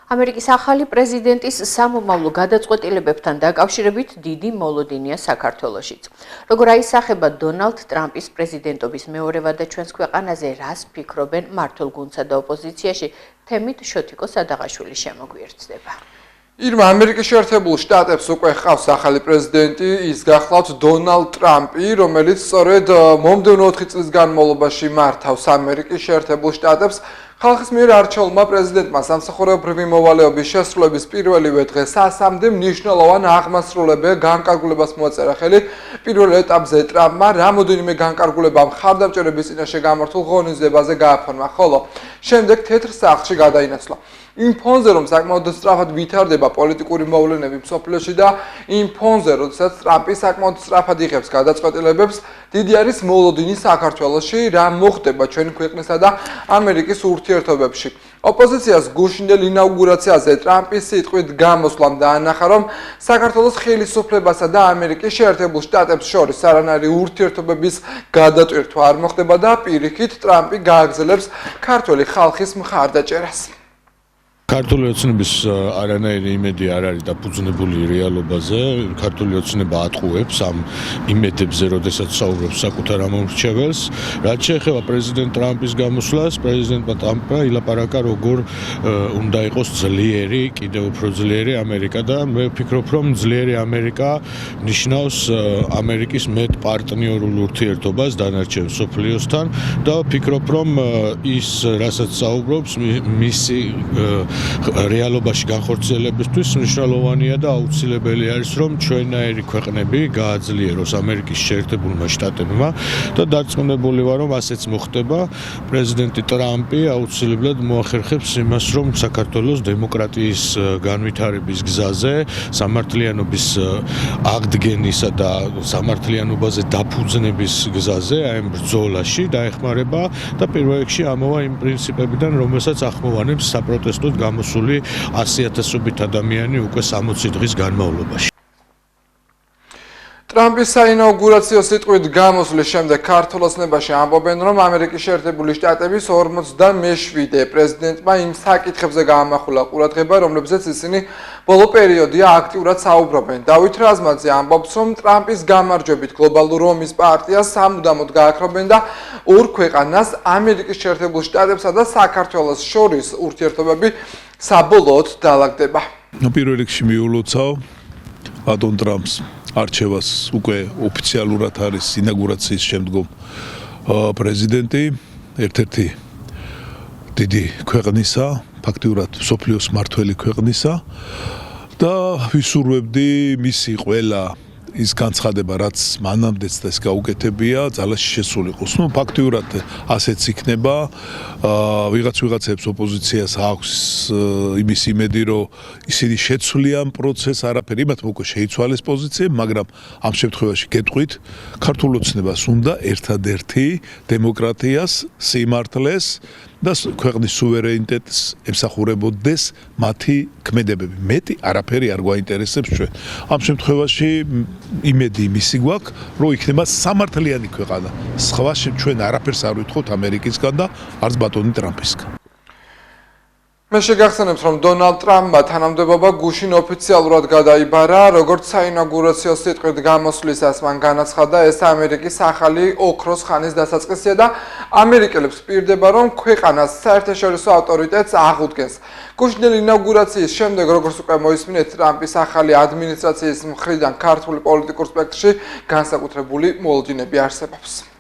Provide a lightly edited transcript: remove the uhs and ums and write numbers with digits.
ამერიკის ახალი პრეზიდენტის სამომავლო გადაწყვეტილებებთან დაკავშირებით დიდი მოლოდინია საქართველოშიც. Როგორ აისახება დონალდ ტრამპის პრეზიდენტობის მეორევა და ჩვენს ქვეყანაზე რას ფიქრობენ მართულ გუნდსა და ოპოზიციაში, თემით შოთიკო სადაღაშვილი შემოგვიერთდება. ირმა ამერიკის შეერთებულ შტატებს უკვე ჰყავს ახალი პრეზიდენტი, ის გახლავთ დონალდ ტრამპი, რომელიც სწორედ მომდევნო 4 წლის განმავლობაში მართავს ამერიკის შეერთებულ შტატებს. ხალხის მიერ არჩეულმა პრეზიდენტმა სამსახურებრივი მოვალეობის შესრულების პირველივე დღე სასამდე მნიშვნელოვან აღმასრულებელ განკარგულებას მოაწერა ხელი. პირველ ეტაპზე ტრამპმა რამოდენიმე განკარგულება მხარდამჭერების წინაშე გამართულ ღონისძიებაზე გააფორმა, ხოლო შემდეგ თეთრ სახლში გადაინაცვლა. იმ ფონზე, რომ საკმაოდ სწრაფად ვითარდება პოლიტიკური მოვლენები მსოფლიოში და იმ ფონზე, როდესაც ტრამპი საკმაოდ სწრაფად იღებს გადაწყვეტილებებს, დიდი არის მოლოდინი საქართველოში, რა მოხდება ჩვენი ქვეყნისა და ამერიკის ურთიერთობებში. ოპოზიციას გუშინდელ ინაუგურაციაზე ტრამპის სიტყვით გამოსვლამ დაანახა, რომ საქართველოს ხელისუფლებასა და ამერიკის შეერთებულ შტატებს შორის არანაირი ურთიერთობების გადატვირთვა არ მოხდება და პირიქით ტრამპი გააგრძელებს ქართველი ხალხის მხარდაჭერას. ქართული ოცნების არანაირი იმედი არ არის დაფუძნებული რეალობაზე. ქართული ოცნება ატყუებს ამ იმედებზე, როდესაც საუბრობს საკუთარ ამომრჩეველს. რაც შეეხება პრეზიდენტ ტრამპის გამოსვლას, პრეზიდენტმა ტრამპმა ილაპარაკა, როგორ უნდა იყოს ძლიერი, კიდევ უფრო ძლიერი ამერიკა და მე ვფიქრობ, რომ ძლიერი ამერიკა ნიშნავს ამერიკის მეტ პარტნიორულ ურთიერთობას დანარჩენ მსოფლიოსთან და ვფიქრობ, რომ ის, რასაც საუბრობს, მისი რეალობაში განხორციელებისთვის მნიშვნელოვანია და აუცილებელი არის, რომ ჩვენაირი ქვეყნები გააძლიეროს ამერიკის შეერთებულმა შტატებმა და დარწმუნებული ვარ, რომ ასეც მოხდება. პრეზიდენტი ტრამპი აუცილებლად მოახერხებს იმას, რომ საქართველოს დემოკრატიის განვითარების გზაზე, სამართლიანობის აღდგენისა და სამართლიანობაზე დაფუძნების გზაზე, აი ამ ბრძოლაში დაეხმარება და პირველ რიგში ამოვა იმ პრინციპებიდან, რომელსაც ახმოვანებს საპროტესტოდ გამოსული 100,000-ობით ადამიანი უკვე 60 დღის განმავლობაში. ტრამპის საინაუგურაციო სიტყვით გამოსვლის შემდეგ ქართულ ოცნებაში ამბობენ, რომ ამერიკის შეერთებული შტატების 47 პრეზიდენტმა იმ საკითხებზე გაამახვილა ყურადღება, რომლებზეც ისინი ბოლო პერიოდია აქტიურად საუბრობენ. დავით რაზმაძე ამბობს, რომ ტრამპის გამარჯვებით გლობალურ ომის პარტიას სამუდამოდ გააქრობენ და ორ ქვეყანას ამერიკის შეერთებულ შტატებსა და საქართველოს შორის ურთიერთობები საბოლოოდ დაალაგდება. პირველ რიგში მიულოცავ ბატონ ტრამპს არჩევას უკვე ოფიციალურად არის ინაუგურაციის შემდგომ პრეზიდენტი ერთ-ერთი დიდი ქვეყნისა, ფაქტიურად მსოფლიოს მართველი ქვეყნისა და ვისურვებდი მისი ყველა ის განცხადება, რაც მანამდეც და ის გაუკეთებია, ძალაში შესულიყოს. ფაქტიურად ასეც იქნება. ვიღაცებს ოპოზიციას აქვს იმის იმედი, რომ ისინი შეცვლიან პროცესს, არაფერი იმათ უკვე შეიცვალეს პოზიციები, მაგრამ ამ შემთხვევაში გეტყვით, ქართულ ოცნებას უნდა ერთადერთი დემოკრატიას, სიმართლეს და ქვეყნის სუვერენიტეტს ემსახურებოდეს მათი ქმედებები. მეტი არაფერი არ გვაინტერესებს ჩვენ. ამ შემთხვევაში იმედი იმისი გვაქვს, რომ იქნება სამართლიანი ქვეყანა. სხვა ჩვენ არაფერს არ ვითხოვთ ამერიკისგან და არც ბატონი ტრამპისგან. მე შეგახსენებთ, რომ დონალდ ტრამპმა თანამდებობა გუშინ ოფიციალურად გადაიბარა, როგორც საინაუგურაციო სიტყვით გამოსვლისას მან განაცხადა, ეს ამერიკის ახალი ოქროს ხანის დასაწყისია და ამერიკელებს პირდება, რომ ქვეყანას საერთაშორისო ავტორიტეტს აღუდგენს. გუშინდელი ინაუგურაციის შემდეგ, როგორც უკვე მოისმინეთ, ტრამპის ახალი ადმინისტრაციის მხრიდან ქართული პოლიტიკურ სპექტრში განსაკუთრებული მოლოდინები არსებობს.